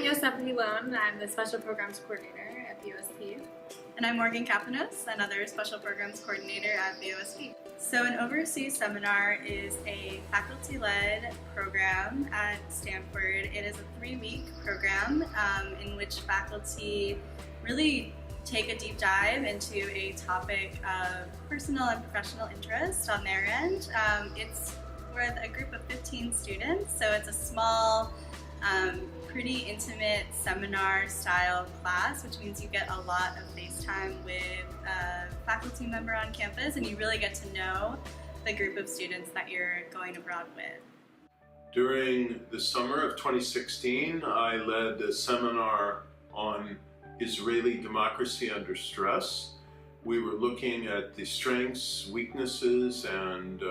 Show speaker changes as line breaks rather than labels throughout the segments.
I'm the Special Programs Coordinator at BOSP.
And I'm Morgan Kapanos, another Special Programs Coordinator at BOSP. So an Overseas Seminar is a faculty-led program at Stanford. It is a 3-week program in which faculty really take a deep dive into a topic of personal and professional interest on their end. It's with a group of 15 students, so it's a small, pretty intimate seminar style class, which means you get a lot of face time with a faculty member on campus and you really get to know the group of students that you're going abroad with.
During the summer of 2016, I led a seminar on Israeli democracy under stress. We were looking at the strengths, weaknesses, and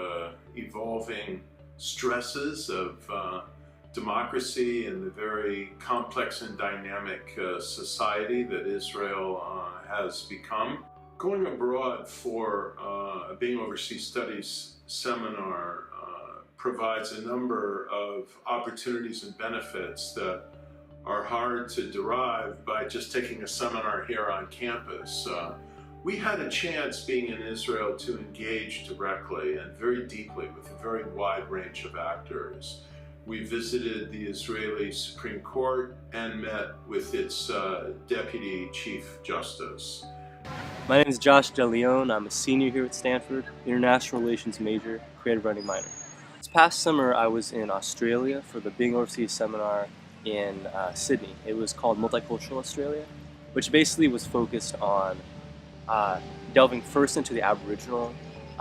evolving stresses of democracy and the very complex and dynamic society that Israel has become. Going abroad for a Being Overseas Studies seminar provides a number of opportunities and benefits that are hard to derive by just taking a seminar here on campus. We had a chance being in Israel to engage directly and very deeply with a very wide range of actors. We visited the Israeli Supreme Court and met with its Deputy Chief Justice.
My name is Josh DeLeon. I'm a senior here at Stanford, International Relations major, creative writing minor. This past summer I was in Australia for the Being Overseas Seminar in Sydney. It was called Multicultural Australia, which basically was focused on delving first into the Aboriginal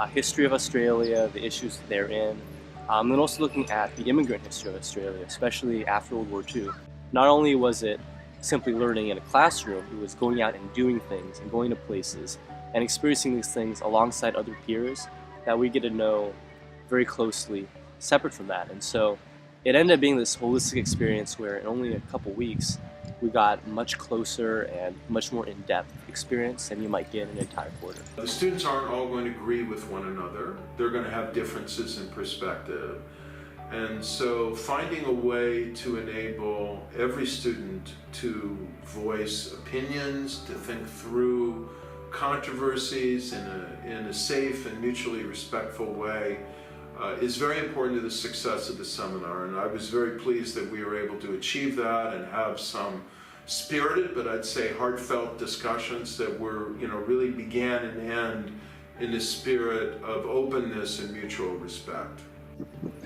history of Australia, the issues that they're in, and then also looking at the immigrant history of Australia, especially after World War II. Not only was it simply learning in a classroom, it was going out and doing things and going to places and experiencing these things alongside other peers that we get to know very closely separate from that. And so it ended up being this holistic experience where in only a couple weeks we got much closer and much more in-depth experience than you might get in an entire quarter.
The students aren't all going to agree with one another. They're going to have differences in perspective. And so finding a way to enable every student to voice opinions, to think through controversies in a safe and mutually respectful way is very important to the success of the seminar, and I was very pleased that we were able to achieve that and have some spirited, but I'd say heartfelt discussions that were, really began and end in a spirit of openness and mutual respect.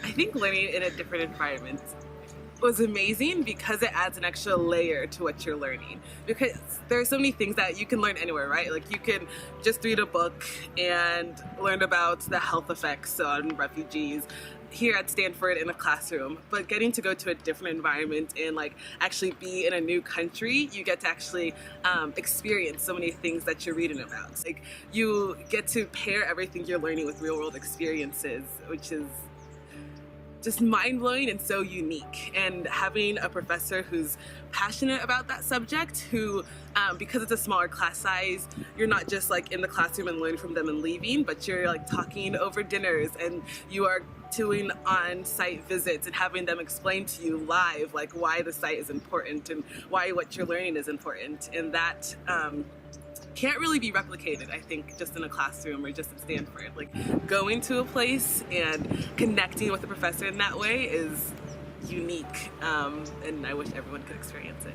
I think learning in a different environment was amazing because it adds an extra layer to what you're learning. Because there are so many things that you can learn anywhere, right? Like you can just read a book and learn about the health effects on refugees here at Stanford in a classroom, but getting to go to a different environment and actually be in a new country, you get to actually experience so many things that you're reading about. Like you get to pair everything you're learning with real world experiences, which is just mind-blowing and so unique. And having a professor who's passionate about that subject, who, because it's a smaller class size, you're not just in the classroom and learning from them and leaving, but you're talking over dinners and you are doing on-site visits and having them explain to you live why the site is important and why what you're learning is important. And that can't really be replicated, I think, just in a classroom or just at Stanford. Going to a place and connecting with the professor in that way is unique, and I wish everyone could experience it.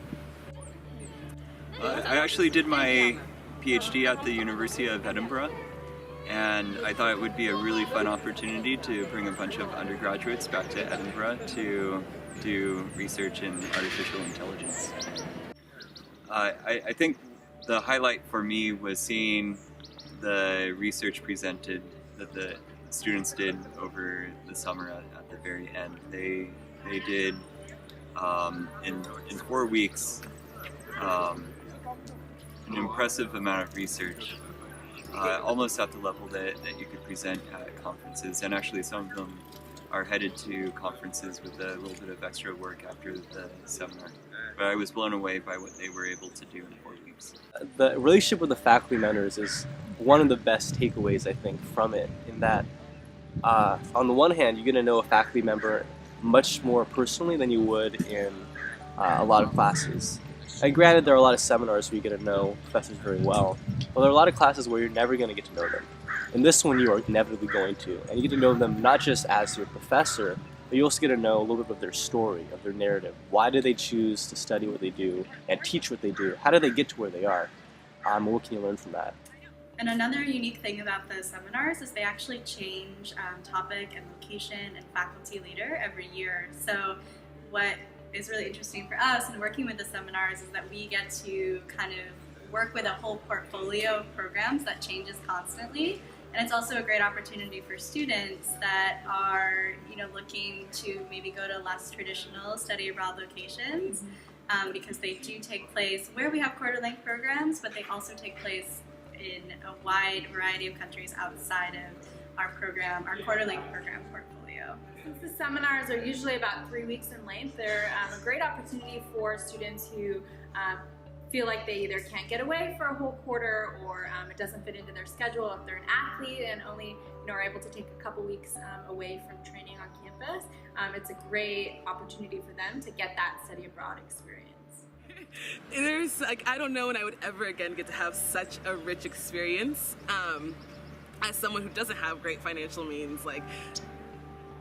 I actually did my PhD at the University of Edinburgh, and I thought it would be a really fun opportunity to bring a bunch of undergraduates back to Edinburgh to do research in artificial intelligence. I think the highlight for me was seeing the research presented that the students did over the summer at the very end. They did in 4 weeks an impressive amount of research, almost at the level that you could present at conferences, and actually some of them are headed to conferences with a little bit of extra work after the seminar. But I was blown away by what they were able to do in 4 weeks.
The relationship with the faculty mentors is one of the best takeaways, I think, from it, in that on the one hand, you get to know a faculty member much more personally than you would in a lot of classes. And granted, there are a lot of seminars where you get to know professors very well, but there are a lot of classes where you're never going to get to know them. In this one, you are inevitably going to, and you get to know them not just as your professor, but you also get to know a little bit of their story, of their narrative. Why do they choose to study what they do and teach what they do? How do they get to where they are? What can you learn from that?
And another unique thing about the seminars is they actually change topic and location and faculty leader every year. So what is really interesting for us in working with the seminars is that we get to kind of work with a whole portfolio of programs that changes constantly. And it's also a great opportunity for students that are, looking to maybe go to less traditional study abroad locations, because they do take place where we have quarter-length programs, but they also take place in a wide variety of countries outside of our quarter-length program portfolio.
Since the seminars are usually about 3 weeks in length, they're a great opportunity for students who feel like they either can't get away for a whole quarter or it doesn't fit into their schedule. If they're an athlete and only are able to take a couple weeks away from training on campus, it's a great opportunity for them to get that study abroad experience.
I don't know when I would ever again get to have such a rich experience as someone who doesn't have great financial means.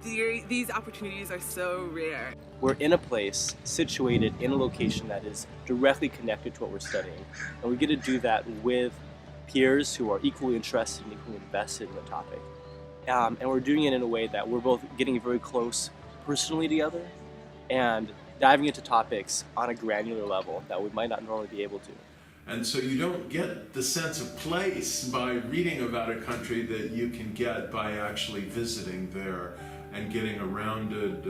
These opportunities are so rare.
We're in a place situated in a location that is directly connected to what we're studying, and we get to do that with peers who are equally interested and equally invested in the topic. And we're doing it in a way that we're both getting very close personally together and diving into topics on a granular level that we might not normally be able to.
And so you don't get the sense of place by reading about a country that you can get by actually visiting there and getting a rounded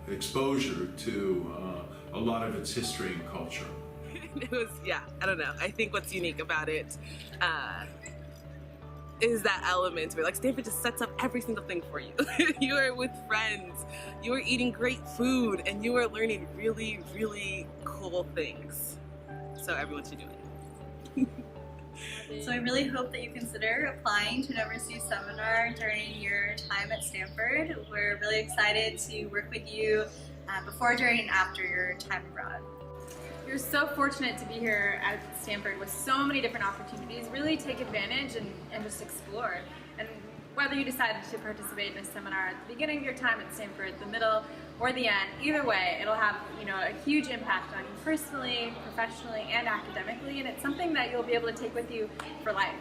exposure to a lot of its history and culture.
I don't know. I think what's unique about it is that element where Stanford just sets up every single thing for you. You are with friends, you are eating great food, and you are learning really, really cool things. So everyone should do it.
So I really hope that you consider applying to an overseas seminar during your time at Stanford. We're really excited to work with you before, during, and after your time abroad.
You're so fortunate to be here at Stanford with so many different opportunities. Really take advantage and just explore. And whether you decide to participate in a seminar at the beginning of your time at Stanford, the middle, or the end, either way, it'll have a huge impact on you personally, professionally, and academically, and it's something that you'll be able to take with you for life.